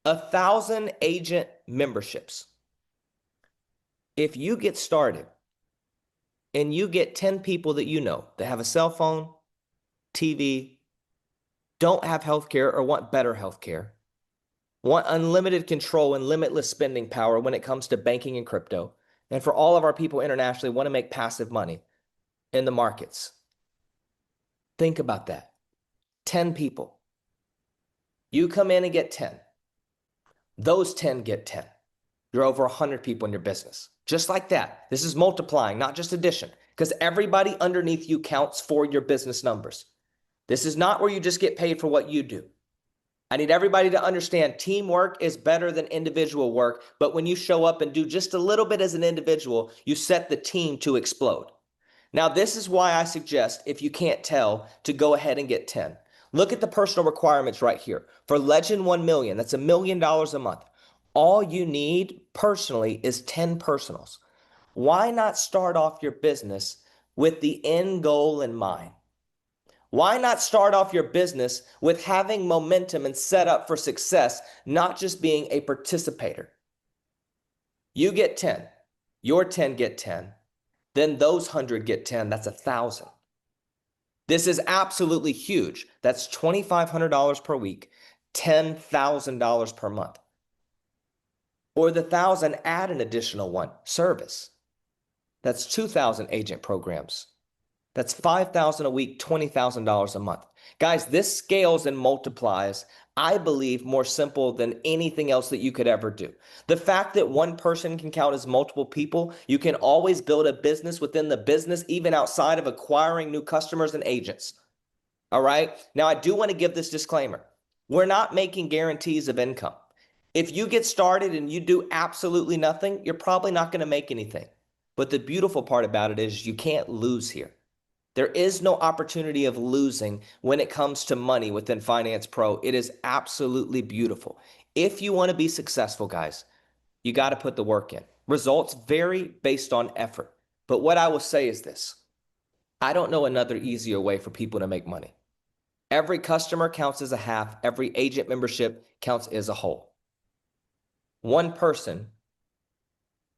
1,000 agent memberships. If you get started and you get 10 people that you know that have a cell phone, TV, don't have healthcare or want better healthcare, want unlimited control and limitless spending power when it comes to banking and crypto, and for all of our people internationally want to make passive money in the markets. Think about that. 10 people. You come in and get 10. Those 10 get 10. You're over 100 people in your business. Just like that. This is multiplying, not just addition, because everybody underneath you counts for your business numbers. This is not where you just get paid for what you do. I need everybody to understand teamwork is better than individual work, but when you show up and do just a little bit as an individual, you set the team to explode. Now, this is why I suggest, if you can't tell, to go ahead and get 10. Look at the personal requirements right here. For Legend 1 million, that's $1 million a month. All you need personally is 10 personals. Why not start off your business with the end goal in mind? Why not start off your business with having momentum and set up for success, not just being a participator? You get 10, your 10 get 10, then those 100 get 10, that's 1,000. This is absolutely huge. That's $2,500 per week, $10,000 per month. Or the 1,000, add an additional one, service. That's 2,000 agent programs. That's $5,000 a week, $20,000 a month. Guys, this scales and multiplies, I believe, more simple than anything else that you could ever do. The fact that one person can count as multiple people, you can always build a business within the business, even outside of acquiring new customers and agents. All right? Now, I do want to give this disclaimer. We're not making guarantees of income. If you get started and you do absolutely nothing, you're probably not going to make anything. But the beautiful part about it is you can't lose here. There is no opportunity of losing when it comes to money within Finance Pro. It is absolutely beautiful. If you want to be successful, guys, you got to put the work in. Results vary based on effort. But what I will say is this. I don't know another easier way for people to make money. Every customer counts as a half. Every agent membership counts as a whole. One person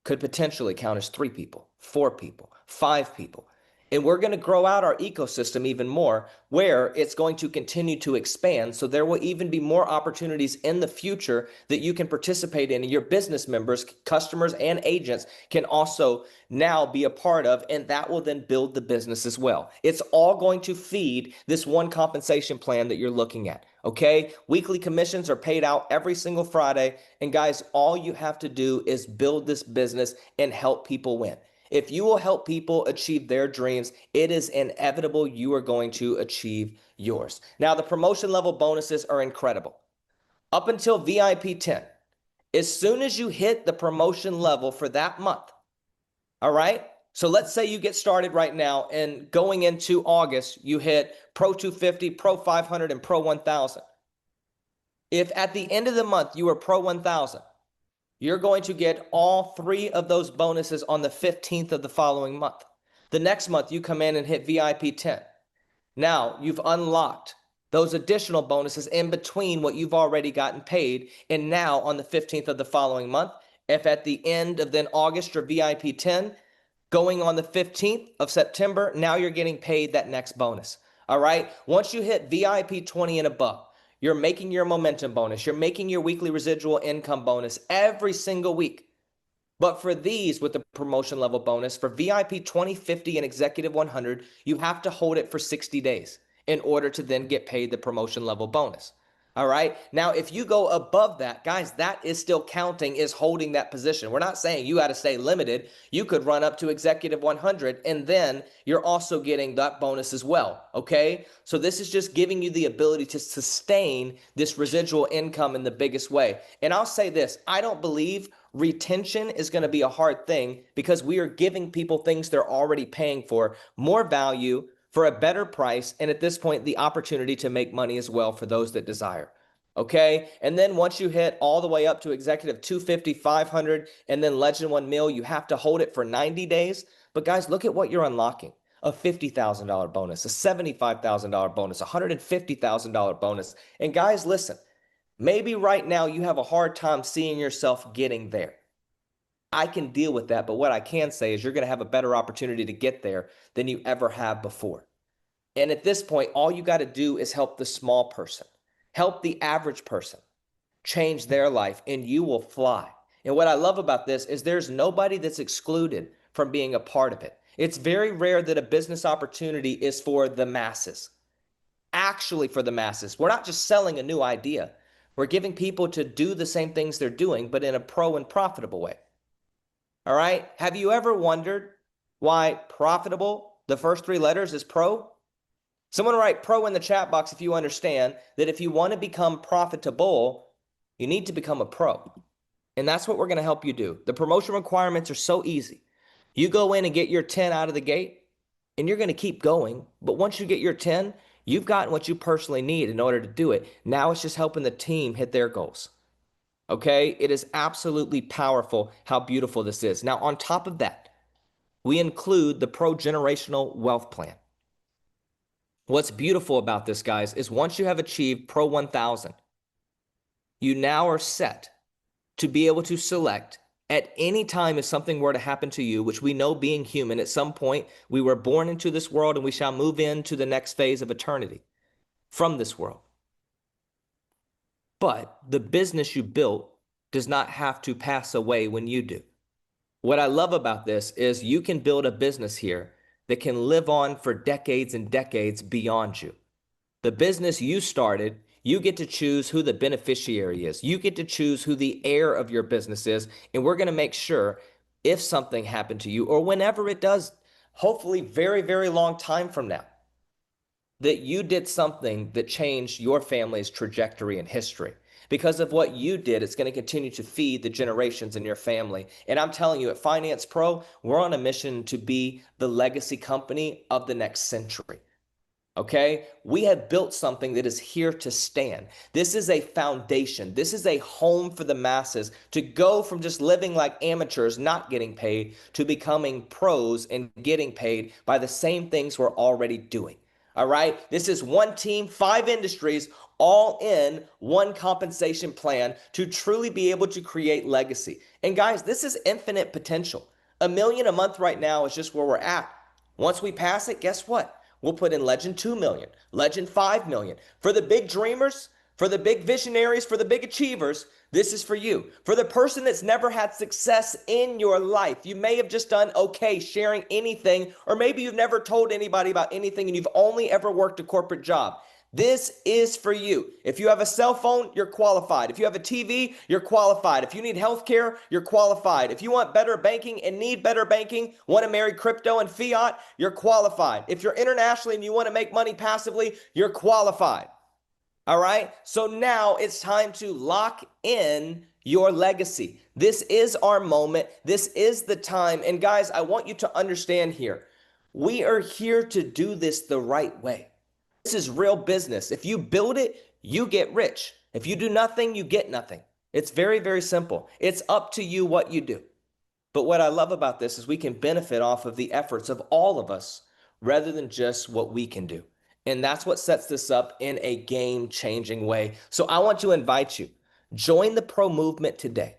could potentially count as 3 people, 4 people, 5 people. And we're going to grow out our ecosystem even more, where it's going to continue to expand. So there will even be more opportunities in the future that you can participate in. And your business members, customers, and agents can also now be a part of, and that will then build the business as well. It's all going to feed this one compensation plan that you're looking at. Okay, weekly commissions are paid out every single Friday. And guys, all you have to do is build this business and help people win. If you will help people achieve their dreams, it is inevitable you are going to achieve yours. Now, the promotion level bonuses are incredible. Up until VIP 10, as soon as you hit the promotion level for that month, all right? So let's say you get started right now, and going into August, you hit Pro 250, Pro 500, and Pro 1000. If at the end of the month you are Pro 1000, you're going to get all 3 of those bonuses on the 15th of the following month. The next month, you come in and hit VIP 10. Now, you've unlocked those additional bonuses in between what you've already gotten paid. And now, on the 15th of the following month, if at the end of then August you're VIP 10, going on the 15th of September, now you're getting paid that next bonus. All right? Once you hit VIP 20 and above, you're making your momentum bonus. You're making your weekly residual income bonus every single week. But for these with the promotion level bonus, for VIP 20, 50, and Executive 100, you have to hold it for 60 days in order to then get paid the promotion level bonus. All right. Now, if you go above that, guys, that is still counting as holding that position. We're not saying you got to stay limited. You could run up to Executive 100, and then you're also getting that bonus as well. Okay. So this is just giving you the ability to sustain this residual income in the biggest way. And I'll say this, I don't believe retention is going to be a hard thing, because we are giving people things they're already paying for, more value, for a better price, and at this point, the opportunity to make money as well for those that desire. Okay, and then once you hit all the way up to Executive 250, 500, and then Legend 1 Mil, you have to hold it for 90 days. But guys, look at what you're unlocking. A $50,000 bonus, a $75,000 bonus, a $150,000 bonus. And guys, listen, maybe right now you have a hard time seeing yourself getting there. I can deal with that, but what I can say is you're going to have a better opportunity to get there than you ever have before. And at this point, all you got to do is help the small person, help the average person change their life, and you will fly. And what I love about this is there's nobody that's excluded from being a part of it. It's very rare that a business opportunity is for the masses, actually for the masses. We're not just selling a new idea. We're giving people to do the same things they're doing, but in a pro and profitable way. All right. Have you ever wondered why profitable, the first 3 letters, is pro? Someone write pro in the chat box if you understand that if you want to become profitable, you need to become a pro. And that's what we're going to help you do. The promotion requirements are so easy. You go in and get your 10 out of the gate, and you're going to keep going. But once you get your 10, you've gotten what you personally need in order to do it. Now it's just helping the team hit their goals. Okay, it is absolutely powerful how beautiful this is. Now, on top of that, we include the Pro Generational Wealth Plan. What's beautiful about this, guys, is once you have achieved Pro 1000, you now are set to be able to select at any time if something were to happen to you, which we know being human, at some point we were born into this world and we shall move into the next phase of eternity from this world. But the business you built does not have to pass away when you do. What I love about this is you can build a business here that can live on for decades and decades beyond you. The business you started, you get to choose who the beneficiary is. You get to choose who the heir of your business is. And we're going to make sure if something happened to you, or whenever it does, hopefully very, very long time from now, that you did something that changed your family's trajectory and history. Because of what you did, it's going to continue to feed the generations in your family. And I'm telling you, at Finance Pro, we're on a mission to be the legacy company of the next century. Okay? We have built something that is here to stand. This is a foundation. This is a home for the masses to go from just living like amateurs, not getting paid, to becoming pros and getting paid by the same things we're already doing. All right. This is one team, 5 industries, all in one compensation plan to truly be able to create legacy. And guys, this is infinite potential. $1 million a month right now is just where we're at. Once we pass it, guess what? We'll put in Legend 2 million, Legend 5 million. For the big dreamers, for the big visionaries, for the big achievers, this is for you. For the person that's never had success in your life, you may have just done okay sharing anything, or maybe you've never told anybody about anything and you've only ever worked a corporate job. This is for you. If you have a cell phone, you're qualified. If you have a TV, you're qualified. If you need healthcare, you're qualified. If you want better banking and need better banking, want to marry crypto and fiat, you're qualified. If you're internationally and you want to make money passively, you're qualified. All right? So now it's time to lock in your legacy. This is our moment. This is the time. And guys, I want you to understand here, we are here to do this the right way. This is real business. If you build it, you get rich. If you do nothing, you get nothing. It's very, very simple. It's up to you what you do. But what I love about this is we can benefit off of the efforts of all of us rather than just what we can do. And that's what sets this up in a game-changing way. So I want to invite you, join the pro movement today.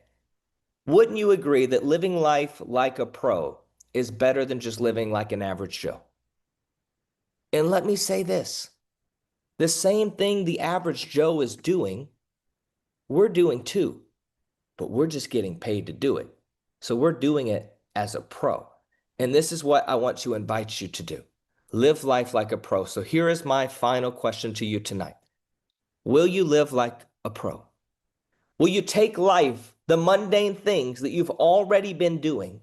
Wouldn't you agree that living life like a pro is better than just living like an average Joe? And let me say this. The same thing the average Joe is doing, we're doing too, but we're just getting paid to do it. So we're doing it as a pro. And this is what I want to invite you to do. Live life like a pro. So here is my final question to you tonight. Will you live like a pro? Will you take life, the mundane things that you've already been doing,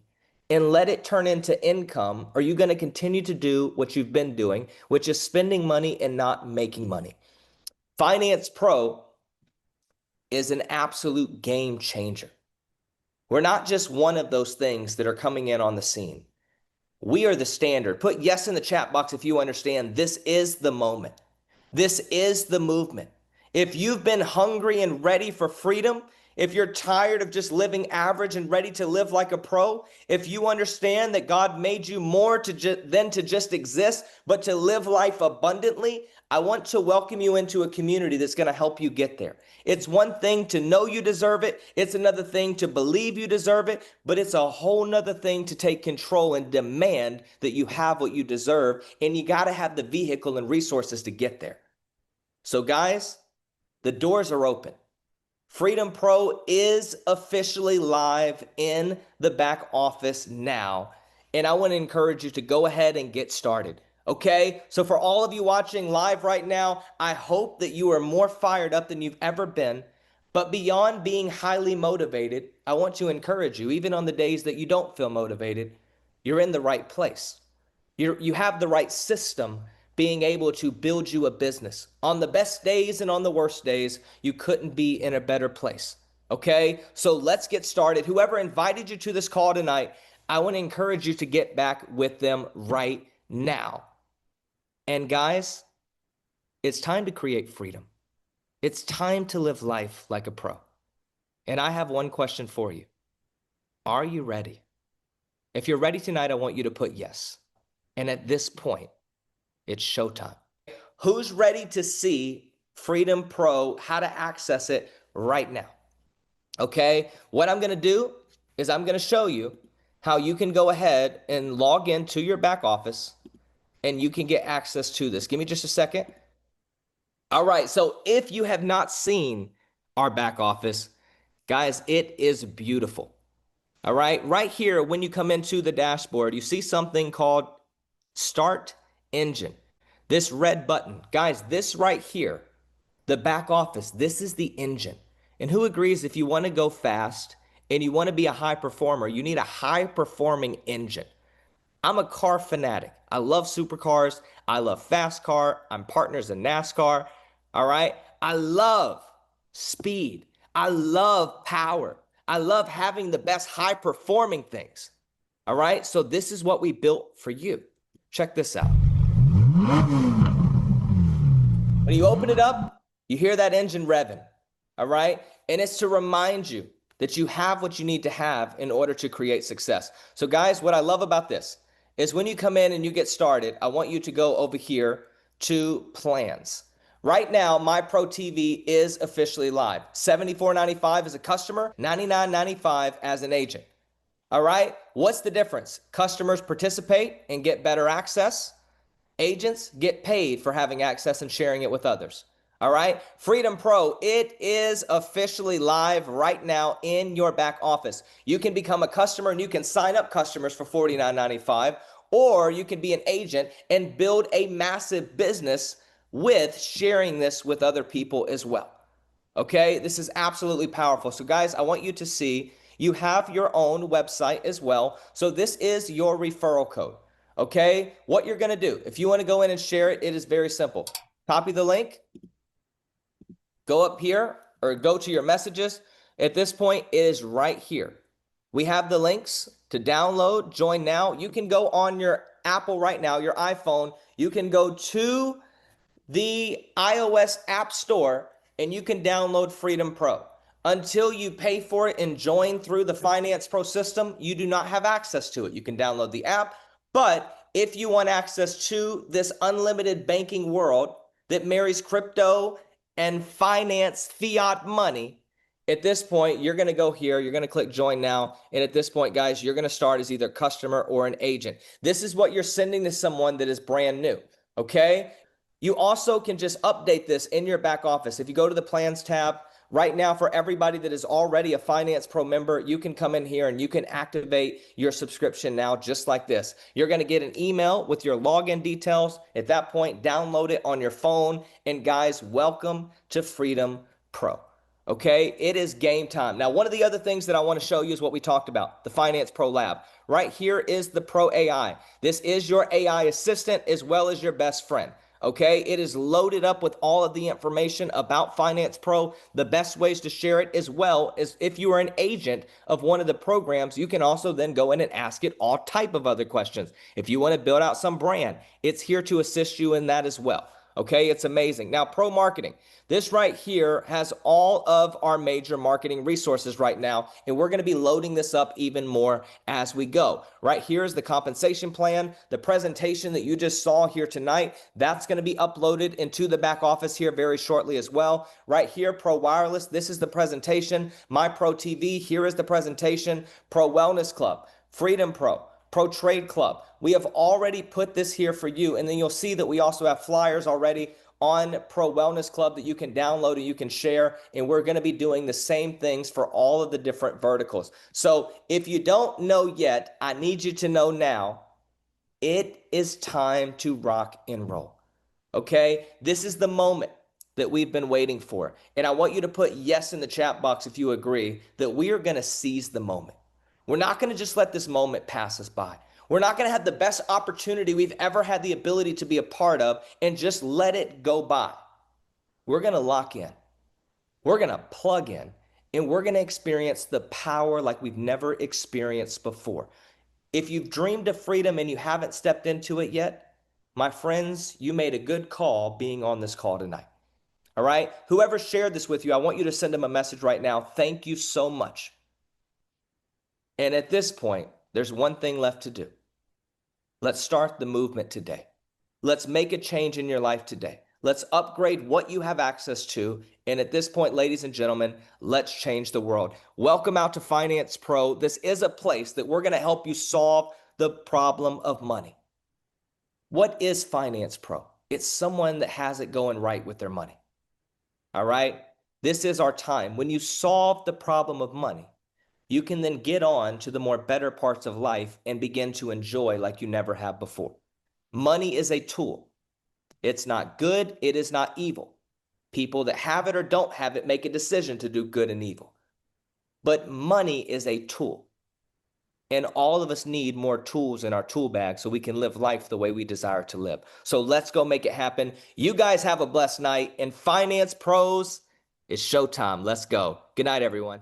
and let it turn into income? Or are you going to continue to do what you've been doing, which is spending money and not making money? Finance Pro is an absolute game changer. We're not just one of those things that are coming in on the scene. We are the standard. Put yes in the chat box if you understand this is the moment. This is the movement. If you've been hungry and ready for freedom, if you're tired of just living average and ready to live like a pro, if you understand that God made you more than to just exist, but to live life abundantly, I want to welcome you into a community that's going to help you get there. It's one thing to know you deserve it. It's another thing to believe you deserve it, but it's a whole nother thing to take control and demand that you have what you deserve. And you got to have the vehicle and resources to get there. So guys, the doors are open. Freedom Pro is officially live in the back office now. And I want to encourage you to go ahead and get started. Okay, so for all of you watching live right now, I hope that you are more fired up than you've ever been. But beyond being highly motivated, I want to encourage you, even on the days that you don't feel motivated, you're in the right place. You have the right system being able to build you a business. On the best days and on the worst days, you couldn't be in a better place. Okay, so let's get started. Whoever invited you to this call tonight, I want to encourage you to get back with them right now. And guys, it's time to create freedom. It's time to live life like a pro. And I have one question for you. Are you ready? If you're ready tonight, I want you to put yes. And at this point, it's showtime. Who's ready to see Freedom Pro, how to access it right now? Okay, what I'm going to do is I'm going to show you how you can go ahead and log into your back office and you can get access to this. Give me just a second. All right, so if you have not seen our back office, guys, it is beautiful. All right, right here, when you come into the dashboard, you see something called Start Engine. This red button, guys, this right here, the back office, this is the engine. And who agrees if you want to go fast and you want to be a high performer, you need a high performing engine. I'm a car fanatic. I love supercars. I love fast car. I'm partners in NASCAR. All right. I love speed. I love power. I love having the best high performing things. All right. So this is what we built for you. Check this out. When you open it up, you hear that engine revving. All right. And it's to remind you that you have what you need to have in order to create success. So guys, what I love about this is when you come in and you get started, I want you to go over here to plans. Right now, MyProTV is officially live. $74.95 as a customer, $99.95 as an agent. All right. What's the difference? Customers participate and get better access. Agents get paid for having access and sharing it with others. All right. Freedom Pro, it is officially live right now in your back office. You can become a customer and you can sign up customers for $49.95, or you can be an agent and build a massive business with sharing this with other people as well. Okay, this is absolutely powerful. So guys, I want you to see you have your own website as well. So this is your referral code. Okay, what you're going to do, if you want to go in and share it, it is very simple. Copy the link, go up here or go to your messages. At this point, it is right here. We have the links to download, join now. You can go on your Apple right now, your iPhone. You can go to the iOS App Store and you can download Freedom Pro. Until you pay for it and join through the Finance Pro system, you do not have access to it. You can download the app, but if you want access to this unlimited banking world that marries crypto and finance fiat money, at this point, you're going to go here, you're going to click join now. And at this point, guys, you're going to start as either customer or an agent. This is what you're sending to someone that is brand new. Okay. You also can just update this in your back office. If you go to the plans tab right now, for everybody that is already a Finance Pro member, you can come in here and you can activate your subscription now just like this. You're going to get an email with your login details. At that point, download it on your phone. And guys, welcome to Freedom Pro. Okay, it is game time. Now, one of the other things that I want to show you is what we talked about, the Finance Pro Lab. Right here is the Pro AI. This is your AI assistant as well as your best friend. Okay, it is loaded up with all of the information about Finance Pro, the best ways to share it, as well as if you are an agent of one of the programs, you can also then go in and ask it all type of other questions. If you want to build out some brand, it's here to assist you in that as well. Okay, it's amazing. Now, pro marketing. This right here has all of our major marketing resources right now, and we're going to be loading this up even more as we go. Right here is the compensation plan, the presentation that you just saw here tonight. That's going to be uploaded into the back office here very shortly as well. Right here, Pro Wireless, this is the presentation. MyProTV, here is the presentation. Pro Wellness Club, Freedom Pro, Pro Trade Club. We have already put this here for you, and then you'll see that we also have flyers already on Pro Wellness Club that you can download and you can share, and we're going to be doing the same things for all of the different verticals. So if you don't know yet, I need you to know now, it is time to rock and roll. Okay, this is the moment that we've been waiting for, and I want you to put yes in the chat box if you agree that we are going to seize the moment. We're not going to just let this moment pass us by. We're not going to have the best opportunity we've ever had the ability to be a part of and just let it go by. We're going to lock in. We're going to plug in, and we're going to experience the power like we've never experienced before. If you've dreamed of freedom and you haven't stepped into it yet, my friends, you made a good call being on this call tonight. All right? Whoever shared this with you, I want you to send them a message right now. Thank you so much. And at this point, there's one thing left to do. Let's start the movement today. Let's make a change in your life today. Let's upgrade what you have access to. And at this point, ladies and gentlemen, let's change the world. Welcome out to Finance Pro. This is a place that we're going to help you solve the problem of money. What is Finance Pro? It's someone that has it going right with their money. All right? This is our time. When you solve the problem of money, you can then get on to the more better parts of life and begin to enjoy like you never have before. Money is a tool. It's not good. It is not evil. People that have it or don't have it make a decision to do good and evil. But money is a tool. And all of us need more tools in our tool bag so we can live life the way we desire to live. So let's go make it happen. You guys have a blessed night. And Finance Pros, it's showtime. Let's go. Good night, everyone.